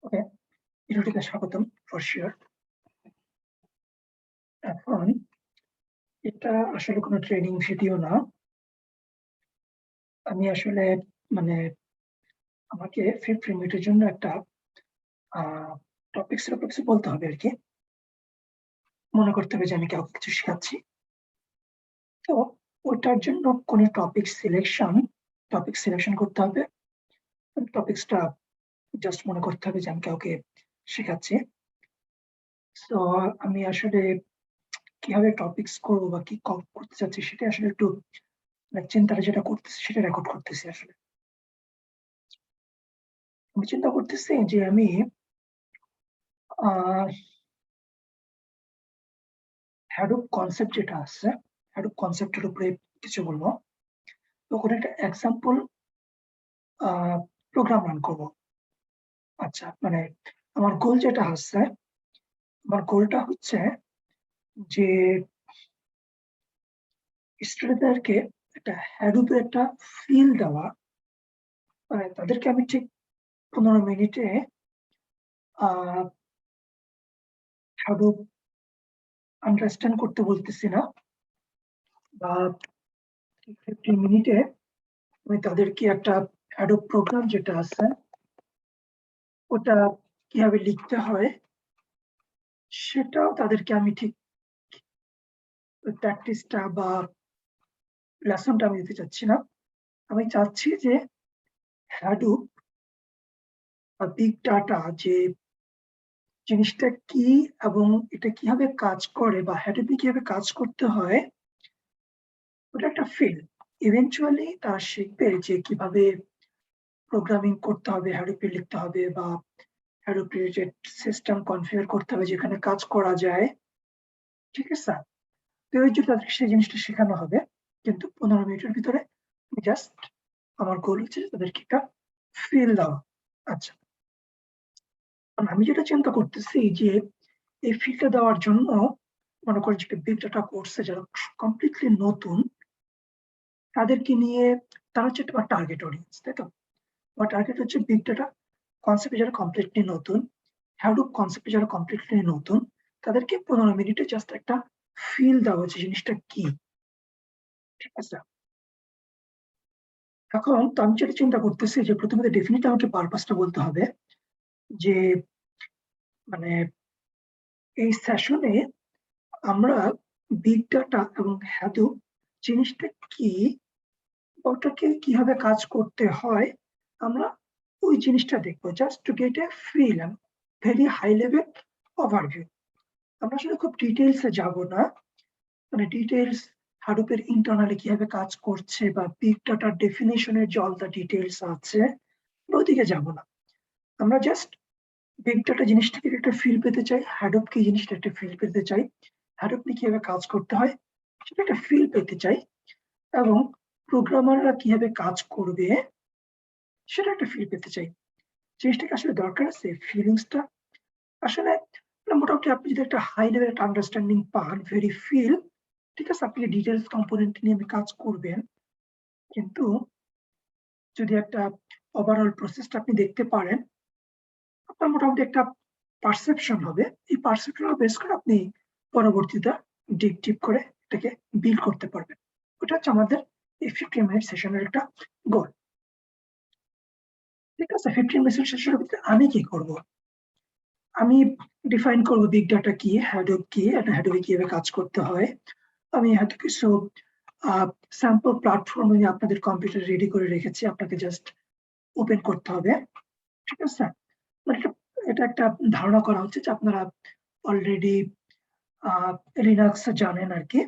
ওকে, ভিডিওটিতে স্বাগতম for sure. এখন এটা আসলে কোনো ট্রেনিং ভিডিও না। আমি আসলে মানে আমাকে 15 মিনিটের জন্য একটা টপিকস এর উপর কিছু বলতে হবে আরকি। মনে করতে হবে যে আমি কাউকে কিছু শেখাচ্ছি। তো ওটার জন্য কোনো টপিক সিলেকশন করতে হবে। টপিকসটা জাস্ট মনে করতে হবে যে আমি কাউকে শেখাচ্ছি। সো আমি আসলে কিভাবে টপিকস করবো বা কি করতে চাচ্ছি সেটা আসলে একটু চিন্তাটা যেটা করতেছি সেটা রেকর্ড করতেছি আসলে। আমি চিন্তা করতেছি যে আমি আহ হ্যাডুপ কনসেপ্ট যেটা আছে, হ্যাডুপ কনসেপ্টের উপরে কিছু বলবো। তো ওখানে একটা এক্সাম্পল প্রোগ্রাম রান করবো। আচ্ছা, আমার গোল যেটা আছে, আমার গোলটা হচ্ছে যে স্টুডেন্টদেরকে একটা হ্যাডুপের একটা ফিল দেওয়া। তাদেরকে আমি ঠিক 15 মিনিটে হ্যাডুপ আন্ডারস্ট্যান্ড করতে বলতেছি না, বা 15 মিনিটে আমি তাদেরকে একটা হ্যাডুপ প্রোগ্রাম যেটা আছে ওটা কিভাবে লিখতে হয় সেটাও তাদেরকে আমি ঠিক প্র্যাকটিসটা বা লেসনটা আমি দিতে চাচ্ছি না। আমি চাচ্ছি যে হ্যাডুপ বা বিগ ডাটা যে জিনিসটা কি এবং এটা কিভাবে কাজ করে বা হ্যাডুপে কিভাবে কাজ করতে হয় ওটা একটা ফিল। ইভেনচুয়ালি তারা শিখবে যে কিভাবে প্রোগ্রামিং করতে হবে, হ্যাডুপে লিখতে হবে বা হ্যাডুপ রিলেটেড সিস্টেম কনফিগার করতে হবে যেখানে কাজ করা যায়। ঠিক আছে? তো ওই যে তাদেরকে সেই জিনিসটা শেখানো হবে, কিন্তু 15 মিনিটের ভিতরে জাস্ট আমার গোল হচ্ছে তাদেরকে একটা ফিল দেওয়া। আচ্ছা, আমি যেটা চিন্তা করতেছি যে এই ফিলটা দেওয়ার জন্য মনে করেন যে বিগ ডাটা কোর্সে যারা কমপ্লিটলি নতুন তাদেরকে নিয়ে, তারা হচ্ছে তোমার টার্গেট অডিয়েন্স, তাই তো? আমার টার্গেট হচ্ছে বিগ ডাটা কনসেপ্টে যারা কমপ্লিটলি নতুন, হ্যাডুপ কনসেপ্টে যারা কমপ্লিটলি নতুন, তাদেরকে 15 মিনিটে জাস্ট একটা ফিল দেওয়া যে জিনিসটা কি। ঠিক আছে? এখন তো আমি যেটা চিন্তা করতেছি যে প্রথমে ডেফিনেটলি আমাকে পারপাসটা বলতে হবে যে মানে এই সেশনে আমরা বিগ ডাটা এবং হ্যাডুপ জিনিসটা কি, ওটাকে কিভাবে কাজ করতে হয়, আমরা ওই জিনিসটা দেখবো just to get a feel and very high level overview. আমরা আসলে খুব ডিটেলসে যাব না, ডিটেলস হাডুপের ইন্টারনালি কিভাবে কাজ করছে বা বিগ ডাটার ডেফিনেশনের যে অল দ্য ডিটেলস আছে ওদিকে যাব না। আমরা জাস্ট বিগ ডাটা জিনিসটাকে একটা ফিল পেতে চাই, হাডুপ কি জিনিসটা একটা ফিল পেতে চাই, হাডুপ নিয়ে কিভাবে কাজ করতে হয় সেটা একটা ফিল পেতে চাই, এবং প্রোগ্রামাররা কিভাবে কাজ করবে সেটা একটা ফিল পেতে চাই। জিনিসটাকে আসলে দরকার আছে ফিলিংসটা আসলে, মোটামুটি আপনি যদি একটা হাই লেভেল একটা আন্ডারস্ট্যান্ডিং পান, ভেরি ফিল, ঠিক আছে, আপনি ডিটেলস কম্পোনেন্ট নিয়ে আমি কাজ করবেন, কিন্তু যদি একটা ওভারঅল প্রসেসটা আপনি দেখতে পারেন, আপনার মোটামুটি একটা পারসেপশন হবে। এই পারসেপশন বেস করে আপনি পরবর্তীতে ডিপ ডিপ করে এটাকে বিল্ড করতে পারবেন। ওটা হচ্ছে আমাদের এই 15 মিনিট সেশনের একটা গোল। ঠিক আছে, 15 মিনিট সেশনের ভিতরে আমি কি করব? আমি ডিফাইন করব বিগ ডাটা কি, হ্যাডুপ কি, একটা হ্যাডুপে কিভাবে কাজ করতে হয়। আমি হয়তো কিছু স্যাম্পল প্ল্যাটফর্ম আমি আপনাদের কম্পিউটার রেডি করে রেখেছি, আপনাকে জাস্ট ওপেন করতে হবে। ঠিক আছে? এটা এটা একটা ধারণা করা হচ্ছে যে আপনারা অলরেডি লিনাক্স জানেন আরকি।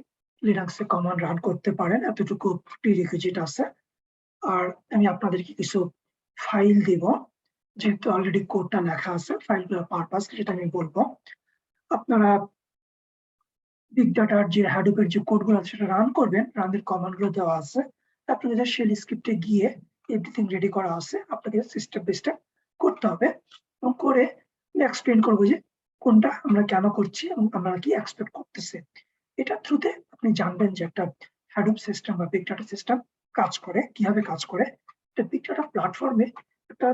লিনাক্সে কমান্ড রান করতে পারেন, এতটুকু প্রিরিকুইজিট আছে। আর আমি আপনাদেরকে কিছু ফাইল দিব, যেহেতু অলরেডি কোডটা লেখা আছে, ফাইলগুলোর পারপাস যেটা আমি বলবো। আপনারা বিগ ডাটার যে হ্যাডুপের যে কোডগুলো আছে সেটা রান করবেন, রানের কমান্ড গুলো দেওয়া আছে। আপনাকে জাস্ট শেল স্ক্রিপ্টে গিয়ে এভরিথিং রেডি করা আছে, আপনাকে স্টেপ বাই স্টেপ করতে হবে, এবং করে আমি এক্সপ্লেন করবো যে কোনটা আমরা কেন করছি এবং আমরা কি এক্সপেক্ট করতেছি। এটার থ্রুতে আপনি জানবেন যে একটা হ্যাডুপ সিস্টেম বা বিগ ডাটা সিস্টেম কাজ করে, কিভাবে কাজ করে। একটা বিগ ডাটা প্ল্যাটফর্মে একটা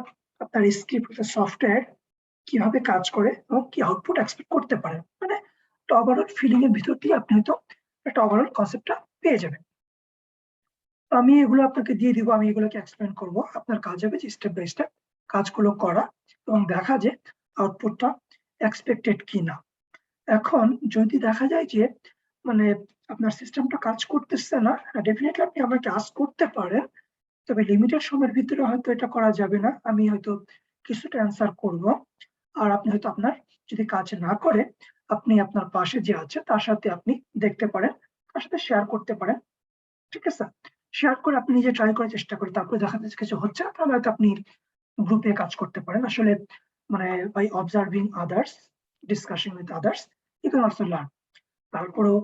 আপনার স্ক্রিপ্ট, একটা সফটওয়্যার কিভাবে কাজ করে এবং কি আউটপুট এক্সপেক্ট করতে পারেন, মানে একটা ওভারঅল ফিলিং এর ভিতর দিয়ে আপনি হয়তো একটা ওভারঅল কনসেপ্টটা পেয়ে যাবেন। আমি এগুলো আপনাকে দিয়ে দিব, আমি এগুলোকে এক্সপ্লেন করব। আপনার কাজ হবে যে স্টেপ বাই স্টেপ কাজগুলো করা এবং দেখা যে আউটপুটটা এক্সপেক্টেড কিনা। এখন যদি দেখা যায় যে মানে আপনার সিস্টেমটা কাজ করতেছে না, ডেফিনেটলি আপনি আমাকে আস্ক করতে পারেন, তবে লিমিটেড সময়ের ভিতরে হয়তো এটা করা যাবে না। আমি হয়তো কিছুটা অ্যান্সার করব, আর আপনি হয়তো আপনার যদি কাজ না করে আপনি আপনার পাশে যে আছে তার সাথে আপনি দেখতে পারেন, তার সাথে শেয়ার করতে পারেন। ঠিক আছে, শেয়ার করে আপনি নিজে ট্রাই করার চেষ্টা করেন, তারপরে দেখা যাচ্ছে কিছু হচ্ছে না, তাহলে হয়তো আপনি গ্রুপে কাজ করতে পারেন। আসলে মানে by observing others, discussion with others, you can also learn. তারপরেও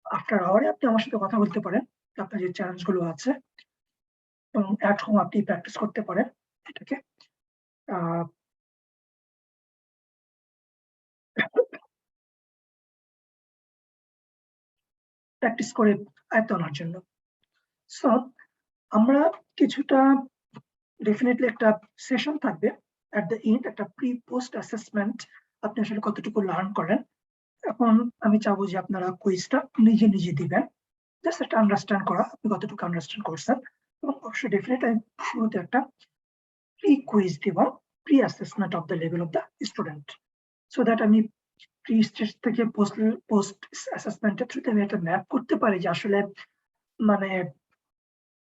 আফটার আওয়ারে আপনি আমার সাথে কথা বলতে পারেন, আপনার যে চ্যালেঞ্জ গুলো আছে, এবং অ্যাট হোম আপনি প্র্যাকটিস করতে পারেন এটাকে। প্র্যাকটিস করে আয়ত্ত আনার জন্য। সো আমরা কিছুটা ডেফিনেটলি একটা সেশন থাকবে এট দ্য এন্ড, একটা প্রি পোস্ট অ্যাসেসমেন্ট, আপনি আসলে কতটুকু লার্ন করেন। এখন আমি চাবো যে আপনারা কুইজটা নিজে নিজে দিবেন, জাস্ট একটা আন্ডারস্ট্যান্ড করা আপনি কতটুকু আন্ডারস্ট্যান্ড করছেন। এবং অবশ্যই ডেফিনেটলি আমি শুরুতে একটা প্রি কুইজ দিব, pre assessment of the level of the student, so that আমি প্রি স্টেজ থেকে পোস্ট অ্যাসেসমেন্টের থ্রুতে আমি একটা ম্যাপ করতে পারি যে আসলে মানে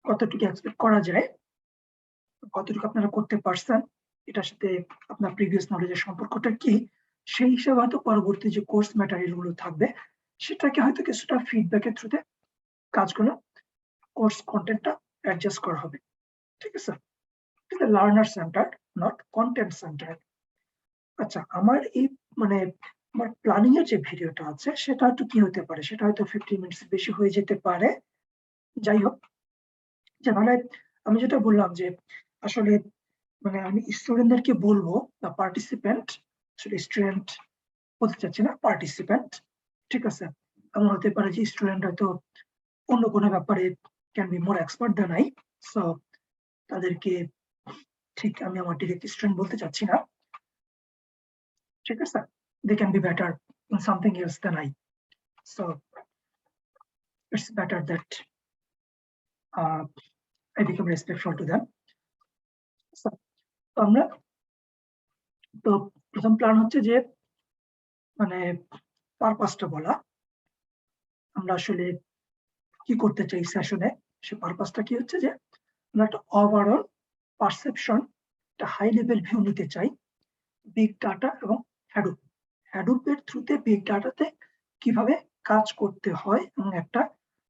কতটুকু এক্সপেক্ট করা যায়, কতটুকু আপনারা করতে পারছেন, এটার সাথে আপনার প্রিভিয়াস নলেজের সম্পর্কটা কি। সেই হিসাবে হয়তো পরবর্তী যে কোর্স ম্যাটেরিয়াল গুলো থাকবে সেটাকে হয়তো কিছুটা ফিডব্যাকের থ্রুতে কাজগুলো, কোর্স কন্টেন্টটা অ্যাডজাস্ট করা হবে। ঠিক আছে, learner centre, not content centre. আচ্ছা, আমার এই মানে আমার প্ল্যানিং এর যে ভিডিওটা আছে সেটা একটু কি হতে পারে, সেটা হয়তো 15 মিনিটস বেশি হয়ে যেতে পারে। যাই হোক, যে মানে আমি যেটা বললাম যে আসলে মানে আমি স্টুডেন্টদেরকে বলবো বা পার্টিসিপেন্ট, আসলে স্টুডেন্ট বলতে চাচ্ছি না, পার্টিসিপেন্ট। ঠিক আছে, এমন হতে পারে যে স্টুডেন্ট হয়তো অন্য কোনো ব্যাপারে can be more expert than I, so তাদেরকে ঠিক আমি আমার ডিরেক্ট স্টুডেন্ট বলতে চাচ্ছি না। ঠিক আছে, they can be better in something else than I, so it's better that I become respectful to them. So, তো আমরা তো প্রথম প্ল্যান হচ্ছে যে মানে পারপাসটা বলা, আমরা আসলে কি করতে চাই সেশনে, সে পারপাসটা কি হচ্ছে যে আমরা একটা ওভারঅল পারসেপশন, একটা হাই লেভেল ভিউ নিতে চাই বিগ ডাটা এবং হ্যাডুপ। হ্যাডুপের থ্রুতে বিগ ডাটাতে কিভাবে কাজ করতে হয় এবং একটা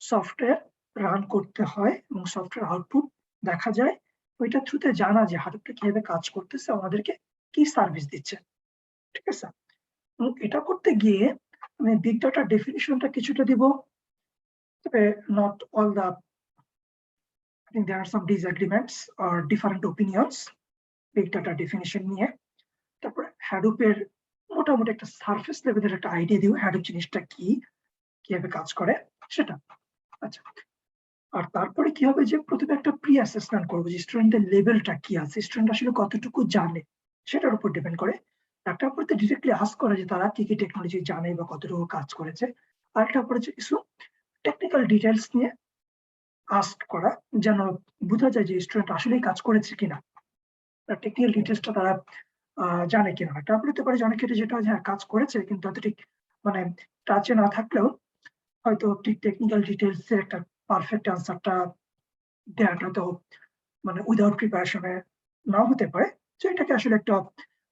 সফটওয়্যার রান করতে হয় এবং সফটওয়্যার আউটপুট দেখা যায়, ওইটার থ্রুতে জানা যে হাডুপটা কিভাবে কাজ করতেছে, আমাদেরকে কি সার্ভিস দিচ্ছে। ঠিক আছে, এবং এটা করতে গিয়ে আমি বিগ ডাটার ডেফিনিশনটা কিছুটা দিব, তবে not all the, I think there are some disagreements or different opinions big data definition নিয়ে। তারপরে হ্যাডুপের মোটামুটি একটা সারফেস লেভেলের একটা আইডিয়া দিব হ্যাডুপ জিনিসটা কি, কিভাবে কাজ করে সেটা। আচ্ছা, আর তারপরে কি হবে যে প্রথমে একটা প্রি অ্যাসেসমেন্ট করবো যে স্টুডেন্টের লেভেলটা কি আছে, স্টুডেন্ট আসলে কতটুকু জানে সেটার উপর ডিপেন্ড করে। একটা উপরে ডিরেক্টলি আস্ক করা যে তারা কি কি টেকনোলজি জানে বা কতটুকু কাজ করেছে, আর একটা উপরে কিছু টেকনিক্যাল ডিটেলস নিয়ে আস্ক করা, যেন বোঝা যায় যে স্টুডেন্ট আসলেই কাজ করেছে কিনা, টেকনিক্যাল ডিটেলসটা তারা জানে কিনা। তারপরে হতে পারে যে অনেক ক্ষেত্রে যেটা হ্যাঁ কাজ করেছে কিন্তু হয়তো ঠিক মানে টাচে না থাকলেও হয়তো ঠিক টেকনিক্যাল ডিটেলস এর একটা পারফেক্ট আনসারটা দেওয়াটা তো মানে উইদাউট প্রিপারেশনে নাও হতে পারে। তো এটাকে আসলে একটা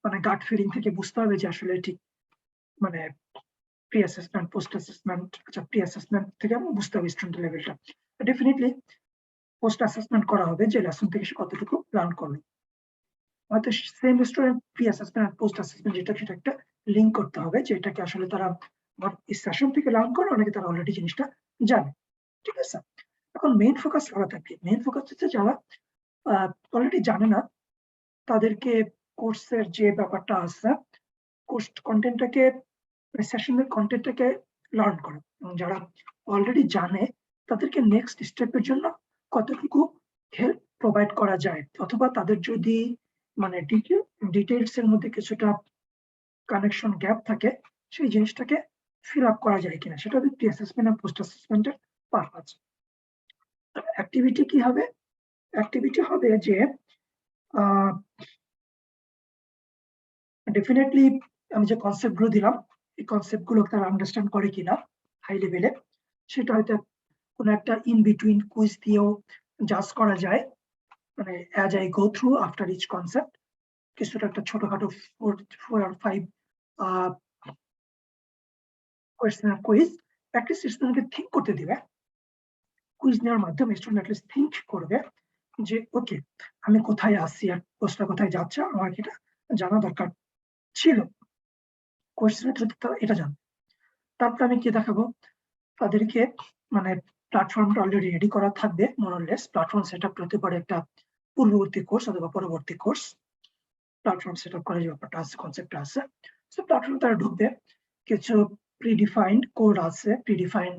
মানে গাট ফিলিং থেকে বুঝতে হবে যে আসলে ঠিক মানে প্রি অ্যাসেসমেন্ট, পোস্ট অ্যাসেসমেন্ট, আচ্ছা প্রি অ্যাসেসমেন্ট থেকে আমি বুঝতে হবে স্টুডেন্ট লেভেলটা। ডেফিনেটলি পোস্ট অ্যাসেসমেন্ট করা হবে যে লেসন থেকে সে কতটুকু প্ল্যান করলো, হয়তো সেম স্টুডেন্ট প্রি অ্যাসেসমেন্ট আর পোস্ট অ্যাসেসমেন্ট যেটা সেটা একটা লিঙ্ক করতে হবে যে এটাকে আসলে তারা এই সেশন থেকে লার্ন করে, অনেকে তারা অলরেডি জিনিসটা জানে। ঠিক আছে, এখন মেইন ফোকাস করা থাকবে, মেইন ফোকাস হচ্ছে যারা অলরেডি জানে না তাদেরকে কোর্সের যে ব্যাপারটা আছে, কোর্স কন্টেন্টটাকে, সেশনের কন্টেন্টটাকে লার্ন করা, এবং যারা অলরেডি জানে তাদেরকে নেক্সট স্টেপের জন্য কতটুকু হেল্প প্রোভাইড করা যায়, অথবা তাদের যদি মানে ডিটেল ডিটেইলস এর মধ্যে কিছুটা কানেকশন গ্যাপ থাকে, সেই জিনিসটাকে ফিল আপ করা যায় কিনা, সেটা হবে প্রি অ্যাসেসমেন্ট আর পোস্ট অ্যাসেসমেন্টের পারপাস। অ্যাক্টিভিটি কি হবে? অ্যাক্টিভিটি হবে যে ডেফিনেটলি আমি যে কনসেপ্ট গুলো দিলাম, এই কনসেপ্ট গুলো তারা আন্ডারস্ট্যান্ড করে কিনা হাই লেভেলে, সেটা হয়তো কোনো একটা ইন বিটুইন কুইজ দিয়েও জাজ করা যায়। মানে as I go through after each concept কিছুটা একটা ছোটখাটো 4 or 5 কোয়েশ্চেন আর কুইজ অ্যাটলিস্ট স্টুডেন্টকে থিঙ্ক করতে দিবে। কুইজ নেওয়ার মাধ্যমে স্টুডেন্ট অ্যাটলিস্ট থিঙ্ক করবে যে ওকে, আমি কোথায় আসছি আর কোর্সটা কোথায় যাচ্ছে, আমার এটা জানা দরকার ছিল। কোয়েশ্চেনের থ্রুতে তারা এটা জানবে। তারপর আমি কি দেখাবো তাদেরকে, মানে প্ল্যাটফর্মটা অলরেডি রেডি করা থাকবে মোরলেস। প্ল্যাটফর্ম সেট আপ করতে পারে একটা পূর্ববর্তী কোর্স অথবা পরবর্তী কোর্স। প্ল্যাটফর্ম সেট আপ করার যে ব্যাপারটা আছে, কনসেপ্টটা আছে, সো প্ল্যাটফর্ম তারা ঢুকবে, কিছু প্রিডিফাইন্ড কোড আছে, প্রিডিফাইন্ড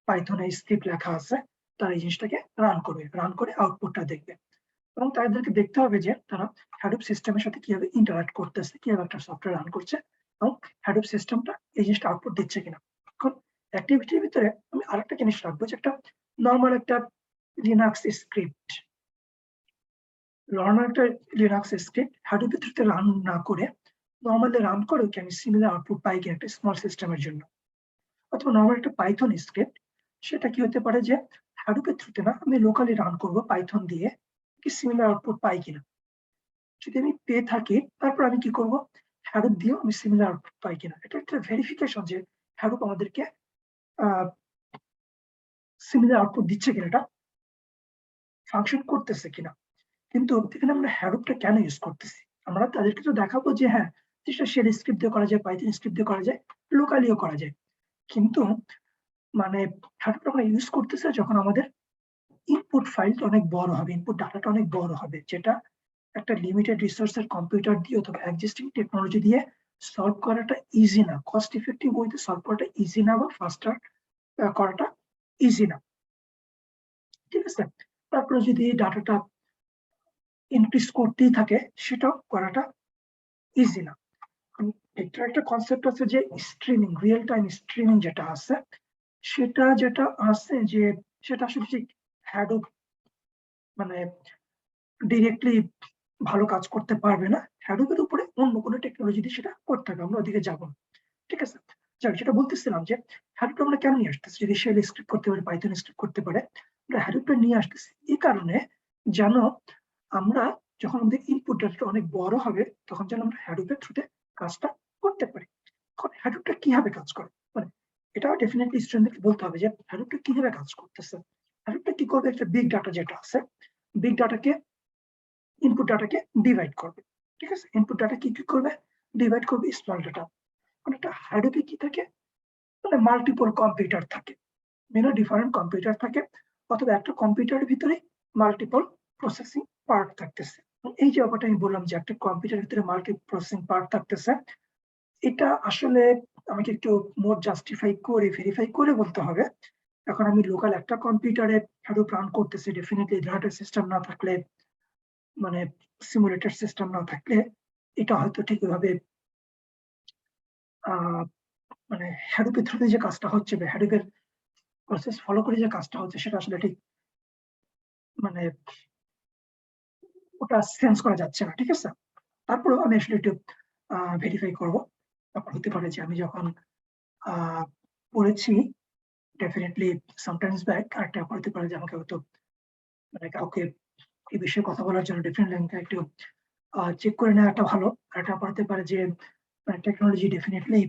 পাইথনে স্ক্রিপ্ট লেখা আছে, তারা এই জিনিসটাকে রান করবে, রান করে আউটপুটটা দেখবে। এবং তাদেরকে দেখতে হবে যে তারা হ্যাডুপ সিস্টেমের সাথে কিভাবে ইন্টারাক্ট করতেছে, কিভাবে একটা সফটওয়্যার রান করছে এবং হ্যাডুপ সিস্টেমটা এই জিনিসটা আউটপুট দিচ্ছে কিনা। এখন অ্যাক্টিভিটির ভিতরে আমি আরেকটা জিনিস রাখবো, যে একটা নর্মাল একটা লিনাক্স স্ক্রিপ্ট, নর্মাল একটা লিনাক্স স্ক্রিপ্ট হ্যাডুপের থ্রুতে রান না করে নর্মালি রান করে কি আমি সিমিলার আউটপুট পাই কিনা একটা স্মল সিস্টেমের জন্য। অথবা নর্মাল একটা পাইথন স্ক্রিপ্ট, সেটা কি হতে পারে যে হ্যাডুপের থ্রুতে না, আমি লোকালি রান করবো পাইথন দিয়ে, কি সিমিলার আউটপুট পাই কিনা। যদি আমি পেয়ে থাকি তারপর আমি কি করব, হ্যাডুপ দিয়েও আমি সিমিলার আউটপুট পাই কিনা। এটা একটা ভেরিফিকেশন যে হ্যাডুপ আমাদেরকে সিমিলার আউটপুট দিচ্ছে কিনা, এটা ফাংশন করতেছে কিনা। কিন্তু এখানে আমরা হ্যাডুপটা কেন ইউজ করতেছি, আমরা তাদেরকে তো দেখাবো যে হ্যাঁ, যেটা শেল স্ক্রিপ্ট দিয়ে করা যায়, পাইথন স্ক্রিপ্ট দিয়ে করা যায়, লোকালিও করা যায়। কিন্তু মানে হ্যাডুপটা আমরা ইউজ করতেছে যখন আমাদের ইনপুট ফাইলটা অনেক বড় হবে, ইনপুট ডাটাটা অনেক বড় হবে, যেটা একটা লিমিটেড রিসোর্সের কম্পিউটার দিয়ে অথবা এক্সিস্টিং টেকনোলজি দিয়ে সলভ করাটা ইজি না, কস্ট ইফেক্টিভ ওয়েতে সলভ করাটা ইজি না, বা ফাস্টার করাটা ইজি না। ঠিক আছে, তারপরে যদি ডাটাটা ইনক্রিজ করতেই থাকে, সেটাও করাটা ইজি না। এটা একটা কনসেপ্ট আছে যে স্ট্রিমিং, রিয়েল টাইম স্ট্রিমিং যেটা আছে, যেটা আছে যে সেটা আসলে ঠিক হ্যাডুপ মানে ডিরেক্টলি ভালো কাজ করতে পারবে না, হ্যাডুপের উপরে অন্য কোনো টেকনোলজি দিয়ে সেটা করতে হবে, আমরা ওদিকে যাবো না। ঠিক আছে, যাক, যেটা বলতেছিলাম যে হ্যাডুপটা আমরা কেন নিয়ে আসতেছি, যদি শেল স্ক্রিপ্ট করতে পারে, পাইথন স্ক্রিপ্ট করতে পারে, আমরা হ্যাডুপটা নিয়ে আসতেছি এই কারণে যেন আমরা যখন আমাদের ইনপুট ডাটাটা অনেক বড় হবে, তখন যেন আমরা হ্যাডুপের থ্রুতে কাজটা করতে পারি। এখন হ্যাডুপটা কিভাবে কাজ করে, মানে এটা ডেফিনেটলি স্টুডেন্টদেরকে বলতে হবে যে হ্যাডুপটা কিভাবে কাজ করতেছে। হ্যাডুপটা কি করবে, একটা বিগ ডাটা যেটা আছে, বিগ ডাটাকে ইনপুট ডাটাকে ডিভাইড করবে। ঠিক আছে, ইনপুট ডাটা কি করবে, ডিভাইড করবে স্মল ডাটা। একটা হ্যাডুপে কি থাকে, মানে মাল্টিপল কম্পিউটার থাকে, ডিফারেন্ট কম্পিউটার থাকে, অথবা একটা কম্পিউটারের ভিতরে মাল্টিপল প্রসেসিং পার্ট থাকতেছে। এই যে ব্যাপারটা আমি বললাম যে একটা কম্পিউটারের ভিতরে মাল্টি প্রসেসিং পার্ট থাকতেছে, এটা আসলে আমাকে একটু মোর জাস্টিফাই করে ভেরিফাই করে বলতে হবে। এখন আমি লোকাল একটা কম্পিউটারে হ্যাডুপ রান করতেছি, ডেফিনেটলি ডাটা সিস্টেম না থাকলে, মানে সিমুলেটেড সিস্টেম না থাকলে, এটা হয়তো ঠিক এভাবে মানে হ্যাডুপের থ্রুতে যে কাজটা হচ্ছে বা হ্যাডুপের প্রসেস ফলো করে যে কাজটা হচ্ছে, সেটা আসলে ঠিক মানে ওটা সেন্স করা যাচ্ছে না। ঠিক আছে, তারপরেও আমি আসলে একটু ভেরিফাই করবো। তারপর হতে পারে যে আমি যখন পড়েছি ডেফিনেটলি সামটাইমস ব্যাক, আরেকটা হতে পারে যে আমাকে হয়তো মানে কাউকে এই বিষয়ে কথা বলার জন্য ডিফারেন্ট ল্যাঙ্গুয়েজ একটু চেক করে নেওয়াটা ভালো। আর এটা হতে পারে যে টেকনোলজি ডেফিনেটলি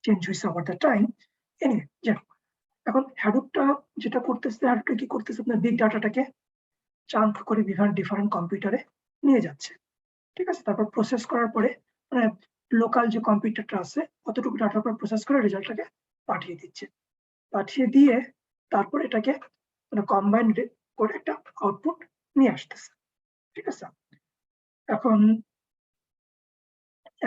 চেঞ্জ হয়েছে ওভার দ্য টাইম। এনিওয়ে, যাক, এখন হ্যাডুপটা যেটা করতেছে, হ্যাডুপটা কি করতেছে, আপনার বিগ ডাটাটাকে চাঙ্ক করে ডিফারেন্ট কম্পিউটারে নিয়ে যাচ্ছে। ঠিক আছে, তারপর প্রসেস করার পরে মানে লোকাল যে কম্পিউটারটা আছে অতটুকু ডাটার পর প্রসেস করে রেজাল্টটাকে পাঠিয়ে দিচ্ছে, পাঠিয়ে দিয়ে তারপর এটাকে মানে কম্বাইন করে একটা আউটপুট নিয়ে আসতেছে। ঠিক আছে, এখন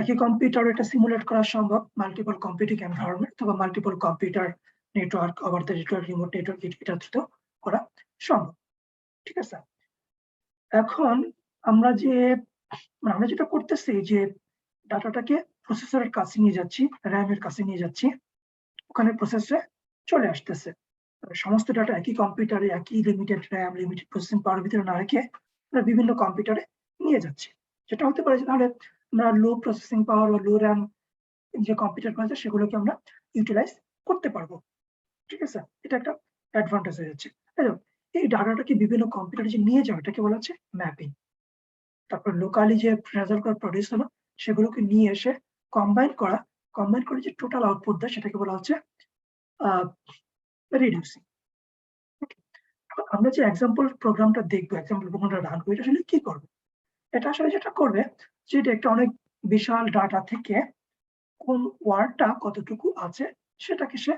একই কম্পিউটার এটা সিমুলেট করা সম্ভব মাল্টিপল কম্পিউটিং এনভায়রনমেন্ট অথবা multiple computer network, over the network, remote network, এটা থ্রুতেও করা সম্ভব। ঠিক আছে, এখন আমরা যে মানে আমরা যেটা করতেছি যে ডাটাটাকে প্রসেসরের কাছে নিয়ে যাচ্ছি, RAM এর কাছে নিয়ে যাচ্ছি, ওখানে প্রসেসরে চলে আসতেছে। সমস্ত ডাটা একই কম্পিউটারে একই লিমিটেড RAM, লিমিটেড প্রসেসিং পাওয়ার ভিতরে না রেখে আমরা বিভিন্ন কম্পিউটারে নিয়ে যাচ্ছি। যেটা হতে পারে যে তাহলে আমরা লো প্রসেসিং পাওয়ার বা লো RAM যে কম্পিউটার আছে সেগুলোকে আমরা ইউটিলাইজ করতে পারবো। ঠিক আছে? এটা একটা অ্যাডভান্টেজ হয়ে যাচ্ছে। তাই তো? এই ডাটাটাকে বিভিন্ন কম্পিউটারে যে নিয়ে যাওয়া এটাকে বলা হচ্ছে ম্যাপিং। তারপর লোকালি যে রেজাল্ট গুলো প্রডিউস হলো সেগুলোকে নিয়ে এসে কম্বাইন করে যে টোটাল আউটপুট দেয় সেটাকে বলা হচ্ছে রিডিউসিং। আমরা যে এক্সাম্পল প্রোগ্রামটা দেখবো, এক্সাম্পল প্রোগ্রামটা রান করবো, এটা আসলে কি করবে? এটা আসলে যেটা করবে যেটা একটা অনেক বিশাল ডাটা থেকে কোন ওয়ার্ডটা কতটুকু আছে সেটাকে সে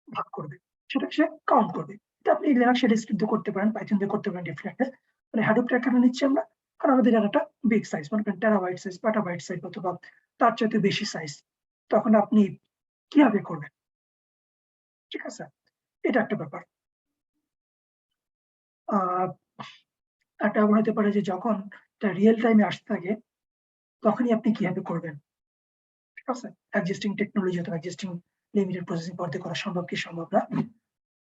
ভাগ করবে, সেটাকে সে কাউন্ট করবে। এটা আপনি লিনাক্স স্ক্রিপ্ট দিয়ে করতে পারেন, পাইথন দিয়ে করতে পারেন ডেফিনেটলি। মানে হাডুপ ট্র্যাকার নিচ্ছি আমরা, কারণ আমাদের ডাটাটা বিগ সাইজ, মনে করেন টেরাবাইট সাইজ, পেটাবাইট সাইজ অথবা তার চাইতে বেশি সাইজ। তখন আপনি কিভাবে করবেন? ঠিক আছে? এটা একটা ব্যাপার। একটা ব্যাপার হতে পারে যে যখন রিয়েল টাইমে আসতে থাকে তখনই আপনি কিভাবে করবেন? ঠিক আছে? এক্সিস্টিং টেকনোলজি অথবা এক্সিস্টিং লিমিটেড প্রসেসিং পাওয়ার দিয়ে করা সম্ভব কি সম্ভব না?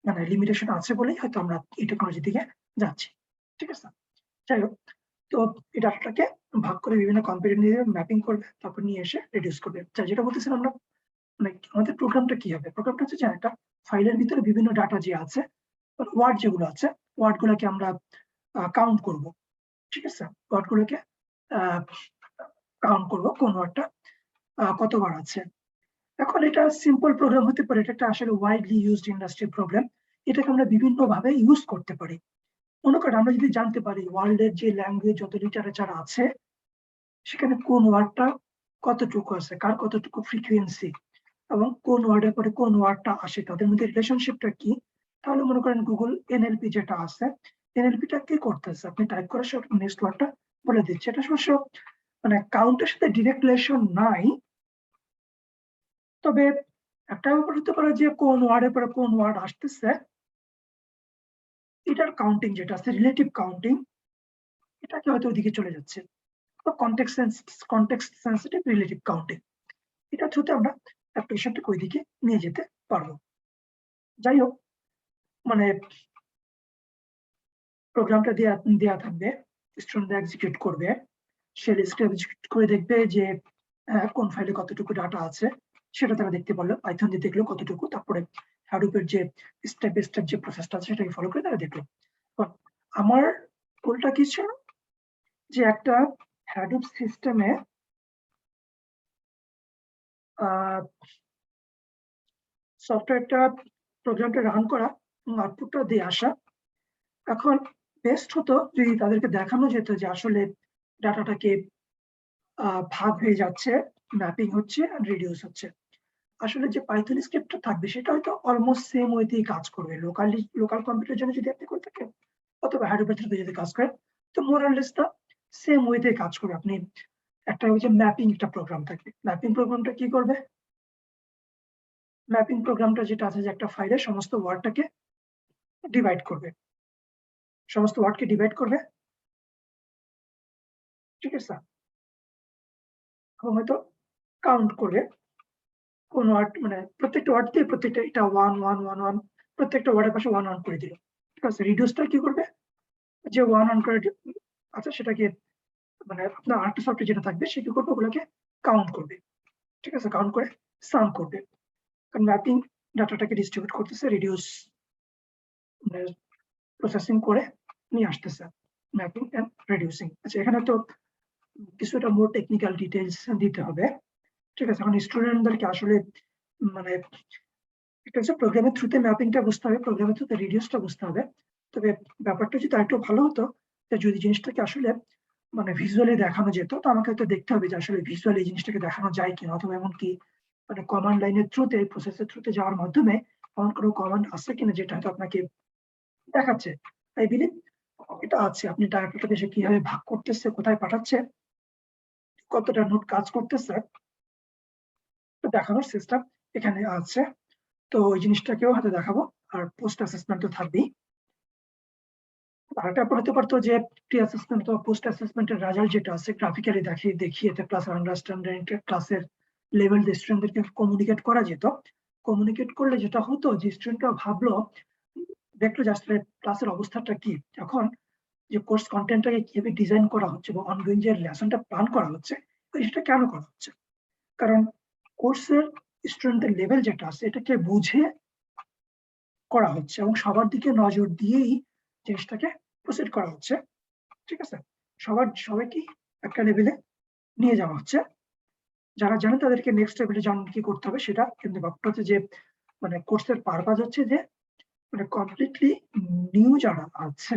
মানে লিমিটেশন আছে বলেই হয়তো আমরা এই টেকনোলজি দিকে যাচ্ছি। ঠিক আছে? যাই হোক, তো এই ডাটাটাকে ভাগ করে বিভিন্ন কম্পিউটার নিয়ে ম্যাপিং করবে, তারপর নিয়ে এসে রিডিউস করবে। যেটা বলতেছিলাম আমরা, মানে আমাদের প্রোগ্রামটা কি হবে? প্রোগ্রামটা হচ্ছে যে একটা ফাইলের ভিতরে বিভিন্ন ডাটা যে আছে, ওয়ার্ড যেগুলো আছে, ওয়ার্ড গুলোকে আমরা কাউন্ট করব। ঠিক আছে? ওয়ার্ড গুলোকে কাউন্ট করব কোন ওয়ার্ডটা কতবার আছে। এখন এটা সিম্পল প্রোগ্রাম হতে পারে, এটা একটা আসলে ওয়াইডলি ইউজড ইন্ডাস্ট্রি প্রবলেম। এটাকে আমরা বিভিন্ন ভাবে ইউজ করতে পারি। মনে করেন আমরা যদি জানতে পারি ওয়ার্ল্ডের যে ল্যাঙ্গুয়েজ যত লিটারেচার আছে সেখানে কোন ওয়ার্ডটা কতটুকু আছে, কার কতটুকু ফ্রিকুয়েন্সি, এবং কোন ওয়ার্ডের পরে কোন ওয়ার্ডটা আসে, তাদের মধ্যে রিলেশনশিপটা কি। তাহলে মনে করেন গুগল এনএলপি যেটা আছে, এনএলপিটা কি করতেছে, আপনি টাইপ করার সাথে নেক্সট ওয়ার্ডটা বলে দিচ্ছে। এটা অবশ্য মানে কাউন্টের সাথে ডিরেক্ট রিলেশন নাই, তবে একটা ব্যাপার হতে পারে যে কোন ওয়ার্ডের পরে কোন ওয়ার্ড আসতেছে এটার কাউন্টিং যেটা আছে, রিলেটিভ কাউন্টিং, এটাকে হয়তো ওইদিকে চলে যাচ্ছে। কনটেক্সট সেন্সিটিভ রিলেটিভ কাউন্টিং, এটা থ্রুতে আমরা অ্যাপ্লিকেশনটাকে ওইদিকে নিয়ে যেতে পারবো। যাই হোক, মানে প্রোগ্রামটা দেয়া থাকবে, স্টুডেন্টরা এক্সিকিউট করবে, শেল স্ক্রিপ্ট এক্সিকিউট করে দেখবে যে কোন ফাইলে কতটুকু ডাটা আছে সেটা তারা দেখতে পারলো, পাইথন দিয়ে দেখলো কতটুকু, তারপরে হাডুপের যে স্টেপ বাই স্টেপ যে প্রসেসটা আছে সেটাকে ফলো করে তারা দেখলো। আমার গোলটা কি ছিল যে একটা হাডুপ সিস্টেমে সফটওয়্যারটা প্রোগ্রামটা রান করা এবং আউটপুটটা দিয়ে আসা। এখন বেস্ট হতো যদি তাদেরকে দেখানো যেত যে আসলে ডাটাটাকে ভাগ হয়ে যাচ্ছে, ম্যাপিং হচ্ছে আর রিডিউস হচ্ছে। আসলে যে পাইথন স্ক্রিপ্টটা থাকবে সেটা হয়তো অলমোস্ট সেম ওয়েতেই কাজ করবে লোকাল কম্পিউটারের জন্য যদি আপনি করে থাকেন, অথবা হার্ডওয়্যার থ্রুতে যদি কাজ করেন, তো more or less the same ওয়েতে কাজ করবে। আপনি একটা ওই যে ম্যাপিং একটা প্রোগ্রাম থাকবে, ম্যাপিং প্রোগ্রামটা কি করবে? ম্যাপিং প্রোগ্রামটা যেটা আছে যে একটা ফাইলে সমস্ত ওয়ার্ডটাকে ডিভাইড করবে, সমস্ত ওয়ার্ডকে ডিভাইড করবে। ঠিক আছে? এবং হয়তো কাউন্ট করবে কোন ওয়ার্ড, মানে প্রত্যেকটা ওয়ার্ড দিয়ে প্রত্যেকটা এটা 1 1 1 1 প্রত্যেকটা ওয়ার্ডের পাশে 1 1 করে দিল। ঠিক আছে? রিডিউসটা কি করবে? যে 1 1 করে আচ্ছা সেটাকে মানে আপনার আরেকটা সফটওয়্যার যেটা থাকবে সে কি করবে? ওগুলোকে কাউন্ট করবে। ঠিক আছে? কাউন্ট করে সাম করবে। কারণ ম্যাপিং ডাটাটাকে ডিস্ট্রিবিউট করতেছে, রিডিউস মানে প্রসেসিং করে নিয়ে আসতেছে। Mapping and reducing. আচ্ছা, এখানে তো কিছুটা মোর টেকনিক্যাল ডিটেইলস দিতে হবে। ঠিক আছে? এখন স্টুডেন্টদেরকে আসলে মানে এটা হচ্ছে প্রোগ্রামের থ্রুতে ম্যাপিংটা বুঝতে হবে, প্রোগ্রামের থ্রুতে রিডিউসটা বুঝতে হবে। তবে ব্যাপারটা যদি আরেকটু ভালো হতো, যে যদি জিনিসটাকে আসলে মানে ভিজুয়ালি দেখানো যেত, তো আমাকে হয়তো দেখতে হবে যে আসলে ভিজুয়ালি এই জিনিসটাকে দেখানো যায় কিনা, অথবা এমনকি মানে কমান্ড লাইনের থ্রুতে, প্রসেসের থ্রুতে যাওয়ার মাধ্যমে এমন কোনো কমান্ড আছে কিনা যেটা হয়তো আপনাকে দেখাচ্ছে। আই বিলিভ এটা আছে। আপনি ডাটাটাকে সে কিভাবে ভাগ করতেছে, কোথায় পাঠাচ্ছে, কতটা নোট কাজ করতেছে দেখানোর সিস্টেম এখানে আছে। তো ওই জিনিসটাকেও হাতে দেখাবো, আর পোস্ট অ্যাসেসমেন্ট তো থাকবেই। আরেকটা হতে পারতো যে প্রি অ্যাসেসমেন্ট অথবা পোস্ট অ্যাসেসমেন্টের রেজাল্ট যেটা আছে গ্রাফিক্যালি দেখিয়ে ক্লাস আন্ডারস্ট্যান্ডিং ক্লাসের লেভেল স্টুডেন্টদেরকে কমিউনিকেট করা যেত। কমিউনিকেট করলে যেটা হতো যে স্টুডেন্টরা ভাবলো, দেখলো যে আসলে ক্লাসের অবস্থাটা কি, এখন যে কোর্স কন্টেন্টটাকে কিভাবে ডিজাইন করা হচ্ছে বা অনগোয়িং যে লেসনটা প্ল্যান করা হচ্ছে সেটা কেন করা হচ্ছে। কারণ কোর্সের স্টুডেন্টের লেভেল যেটা আছে এটাকে বুঝে করা হচ্ছে এবং সবার দিকে নজর দিয়েই জিনিসটাকে প্রসিড করা হচ্ছে। ঠিক আছে, সবাইকে একটা লেভেলে নিয়ে যাওয়া হচ্ছে। যারা জানে তাদেরকে নেক্সট লেভেলে জানতে কি করতে হবে সেটা, কিন্তু ব্যাপারটা হচ্ছে যে মানে কোর্সের পারপাস হচ্ছে যে মানে কমপ্লিটলি নিউ যারা আছে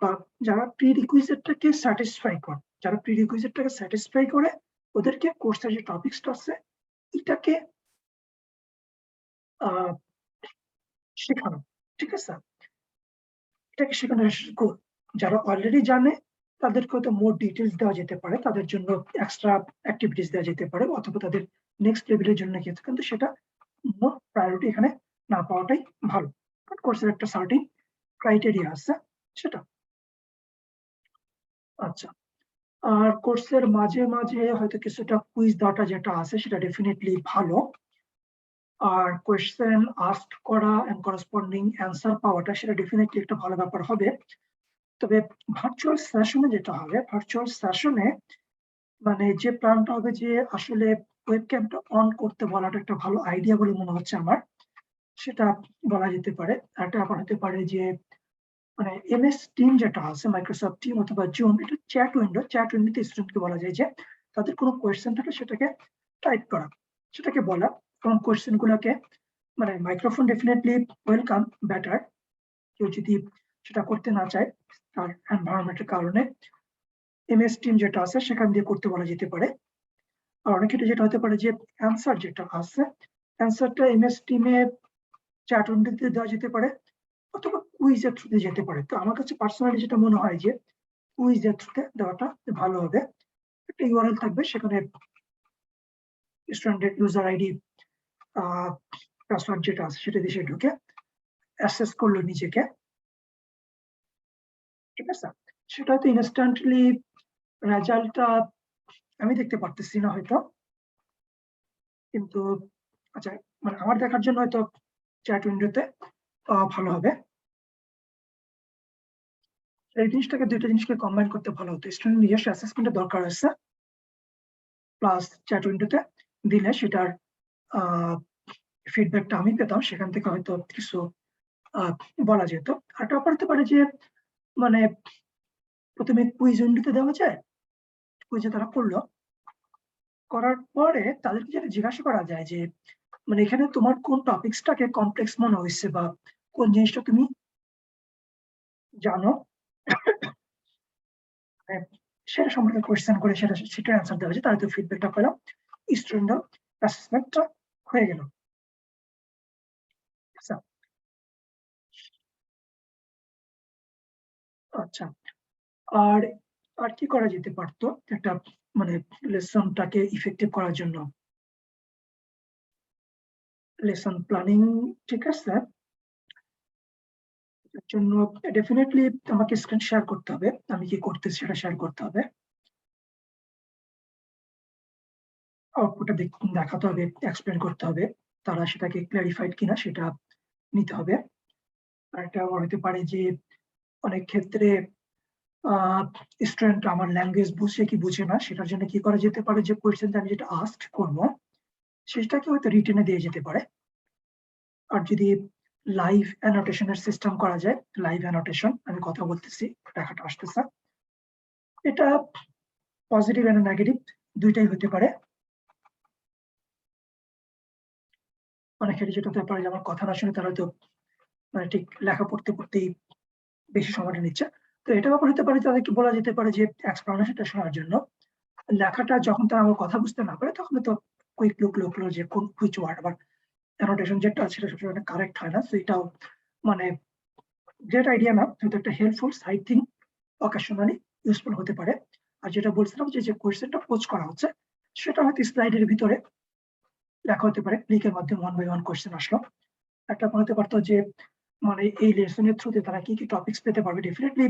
বা যারা প্রি রিকুইজিটটাকে স্যাটিসফাই করে ওদেরকে কোর্সের যে টপিকসটা আছে এটাকে শেখানো। ঠিক আছে, এটাকে শেখানো গোল। যারা অলরেডি জানে তাদেরকে হয়তো মোর ডিটেলস দেওয়া যেতে পারে, তাদের জন্য এক্সট্রা অ্যাক্টিভিটিস দেওয়া যেতে পারে, অথবা তাদের নেক্সট লেভেলের জন্য কিছু, কিন্তু সেটা মোর প্রায়োরিটি এখানে না পাওয়াটাই ভালো। কারণ কোর্সের একটা সার্টিন ক্রাইটেরিয়া আছে সেটা। আচ্ছা, আর কোর্সের মাঝে মাঝে হয়তো কিছুটা কুইজ ডাটা যেটা আছে সেটা ডেফিনেটলি ভালো। আর কোয়েশ্চেন আস্ক করা এন্ড করসপন্ডিং অ্যান্সার পাওয়াটা সেটা ডেফিনেটলি একটা ভালো ব্যাপার হবে। তবে ভার্চুয়াল সেশনে মানে যে প্ল্যানটা হবে যে আসলে ওয়েবক্যামটা অন করতে বলাটা একটা ভালো আইডিয়া বলে মনে হচ্ছে আমার, সেটা বলা যেতে পারে। একটা ব্যাপার হতে পারে যে মানে এমএস টিম যেটা আছে, মাইক্রোসফট টিম অথবা জুম, এটা চ্যাট উইন্ডোতে স্টুডেন্টকে বলা যায় যে তাদের কোনো কোয়েশ্চেন থাকে সেটাকে টাইপ করা, সেটাকে বলা, এবং কোয়েশ্চেন গুলোকে মানে মাইক্রোফোন ডেফিনেটলি ওয়েলকাম, বেটার। কেউ যদি সেটা করতে না চায় তার এনভায়রনমেন্টের কারণে এমএস টিম যেটা আছে সেখান দিয়ে করতে বলা যেতে পারে। আর অনেক ক্ষেত্রে যেটা হতে পারে যে অ্যান্সার যেটা আছে অ্যান্সারটা এমএস টিমে চ্যাট উইন্ডোতে দেওয়া যেতে পারে অথবা কুইজের থ্রুতে যেতে পারে। তো আমার কাছে পার্সোনালি যেটা মনে হয় যে কুইজের থ্রুতে দেওয়াটা ভালো হবে। একটা ইউআরএল থাকবে, সেখানে স্টুডেন্টের ইউজার আইডি পাসওয়ার্ড যেটা আছে সেটা দিয়ে ঢুকে অ্যাক্সেস করলো নিজেকে। ঠিক আছে, সেটা হয়তো ইনস্ট্যান্টলি রেজাল্টটা আমি দেখতে পারতেছি না হয়তো, কিন্তু আচ্ছা মানে আমার দেখার জন্য হয়তো চ্যাট উইন্ডোতে ভালো হবে। এই দুইটা জিনিসকে কম্বাইন করতে ভালো হতো। স্টুডেন্ট নিজস্ব অ্যাসেসমেন্টের দরকার আছে, প্লাস চ্যাট উইন্ডোতে দিলে সেটার ফিডব্যাকটা আমি পেতাম, সেখান থেকে হয়তো কিছু বলা যেত। আরেকটা ব্যাপার হতে পারে যে মানে প্রথমে কুইজ উইন্ডোতে দেওয়া যায়, কুইজে তারা করলো, করার পরে তাদেরকে যেটা জিজ্ঞাসা করা যায় যে মানে এখানে তোমার কোন টপিকসটাকে কমপ্লেক্স মনে হয়েছে বা কোন জিনিসটা তুমি জানো, সেটা সম্পর্কে কোয়েশ্চেন করে সেটা অ্যান্সার দেওয়া হয়েছে, তার তো ফিডব্যাকটা পেলাম, স্টুডেন্ট অ্যাসেসমেন্টটা হয়ে গেল। আচ্ছা, আচ্ছা, আর আর কি করা যেতে পারতো একটা মানে লেসনটাকে ইফেক্টিভ করার জন্য? লেসন প্ল্যানিং, ঠিক আছে, এর জন্য ডেফিনেটলি আমাকে স্ক্রিন শেয়ার করতে হবে, আমি কি করতেছি সেটা শেয়ার করতে হবে, আউটপুটটা দেখাতে হবে, এক্সপ্লেন করতে হবে, তারা সেটাকে ক্লারিফাইড কিনা সেটা নিতে হবে। আর এটা হতে পারে যে অনেক ক্ষেত্রে স্টুডেন্ট আমার ল্যাঙ্গুয়েজ বুঝে কি বুঝে না সেটার জন্য কি করা যেতে পারে, যে কোয়েশ্চেন আমি যেটা আস্ক করবো সেটাকে হয়তো রিটেনে দিয়ে যেতে পারে। আর যদি লাইভ অ্যানোটেশনের সিস্টেম করা যায়, লাইভ অ্যানোটেশন, আমি কথা বলতেছি লেখাটা আসতেছে, এটা পজিটিভ এন্ড নেগেটিভ দুইটাই হতে পারে। অনেক ক্ষেত্রে যেটা হতে পারে যে আমার কথা না শুনে তারা হয়তো মানে ঠিক লেখা পড়তে পড়তেই বেশি সময়টা নিচ্ছে। তো এটা ব্যাপার হতে পারে তাদেরকে বলা যেতে পারে যে এক্সপ্লানেশনটা শোনার জন্য, লেখাটা যখন তারা আমার কথা বুঝতে না পারে তখন তো কুইক লুক লোকলো যে কোন হুইচ ওয়ার্ড, আবার অ্যানোটেশন যেটা আছে সেটা সবসময় কারেক্ট হয় না, তো এটাও মানে গ্রেট আইডিয়া না, কিন্তু একটা helpful side thing occasionally useful হতে পারে। আর যেটা বলছিলাম যে কোয়েশ্চেনটা পোজ করা হচ্ছে সেটা হয়তো স্লাইডের ভিতরে লেখা হতে পারে, ক্লিকের মাধ্যমে ওয়ান বাই ওয়ান কোয়েশ্চেন আসলো। একটা হতে পারতো যে মানে এই লেসনের থ্রুতে তারা কি টপিকস পেতে পারবে। ডেফিনিটলি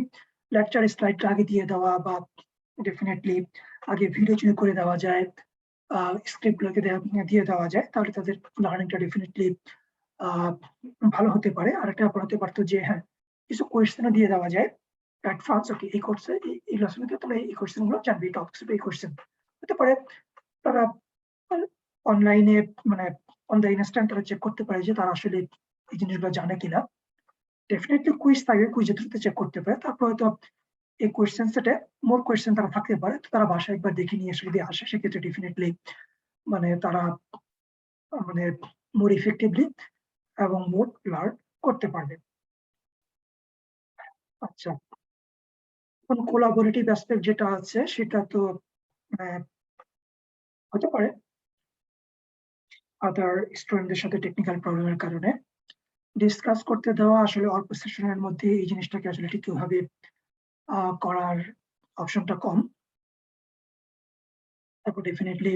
লেকচার স্লাইডটা আগে দিয়ে দেওয়া বা ডেফিনিটলি আগে ভিডিও যদি করে দেওয়া যায়, স্ক্রিপ্ট গুলোকে দিয়ে দেওয়া যায়, তাহলে তাদের লার্নিংটা ডেফিনিটলি ভালো হতে পারে। আরেকটা ব্যাপার হতে পারতো যে হ্যাঁ, কিছু কোয়েশ্চেনও দিয়ে দেওয়া যায় অ্যাডভান্স। ওকে, এই কোর্সে এই লেসনে তোমরা এই কোয়েশ্চেন গুলো জানবে, এই টপিকস এই কোয়েশ্চেন হতে পারে। তারা অনলাইনে মানে অন দ্য ইনস্ট্যান্ট তারা চেক করতে পারে যে তারা আসলে এই জিনিসগুলো জানে কিনা। ডেফিনেটলি কুইজ থাকবে, কুইজের থ্রুতে চেক করতে পারে। তারপর হয়তো এই কোয়েশ্চেন সেটে মোর কোয়েশ্চেন তারা থাকতে পারে, তো তারা বাসায় একবার দেখে নিয়ে এসে যদি আসে, সেক্ষেত্রে ডেফিনেটলি মানে তারা মানে মোর ইফেক্টিভলি এবং মোর লার্ন করতে পারবে। আচ্ছা, এখন কোলাবোরেটিভ অ্যাসপেক্ট যেটা আছে সেটা তো হতে পারে আদার স্টুডেন্টদের সাথে টেকনিক্যাল প্রবলেমের কারণে ডিসকাস করতে দেওয়া। আসলে অল্প সেশনের মধ্যে এই জিনিসটাকে আসলে ঠিক কিভাবে করার অপশনটা কম। তারপর ডেফিনেটলি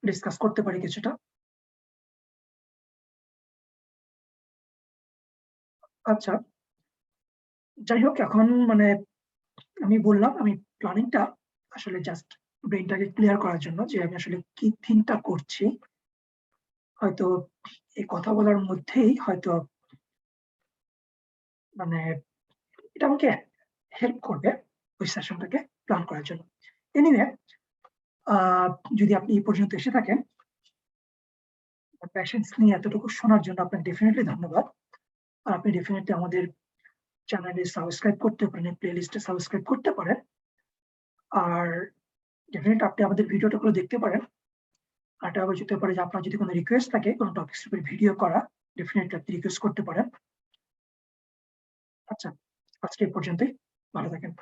ডিসকাস করতে পারি কিছুটা। আচ্ছা, যাই হোক, এখন মানে আমি বললাম আমি প্ল্যানিংটা আসলে জাস্ট ব্রেনটাকে ক্লিয়ার করার জন্য যে আমি আসলে কি থিংকটা করছি। হয়তো এই কথা বলার মধ্যেই হয়তো মানে এটা আমাকে হেল্প করবে ওই সেশনটাকে প্ল্যান করার জন্য। এনিওয়ে, যদি আপনি এই পর্যন্ত এসে থাকেন, প্যাশেন্স নিয়ে এতটুকু শোনার জন্য আপনাকে ডেফিনেটলি ধন্যবাদ। আর আপনি ডেফিনেটলি আমাদের চ্যানেলে সাবস্ক্রাইব করতে পারেন, প্লে লিস্টে সাবস্ক্রাইব করতে পারেন। আর ডেফিনেটলি আপনি আমাদের ভিডিওটা গুলো দেখতে পারেন। আর এটা আবার যেতে পারে যে আপনার যদি কোনো রিকোয়েস্ট থাকে কোনো টপিক্স উপরে ভিডিও করা, ডেফিনেটলি আপনি রিকোয়েস্ট করতে পারেন। আচ্ছা, আজকে এই পর্যন্তই। ভালো থাকেন।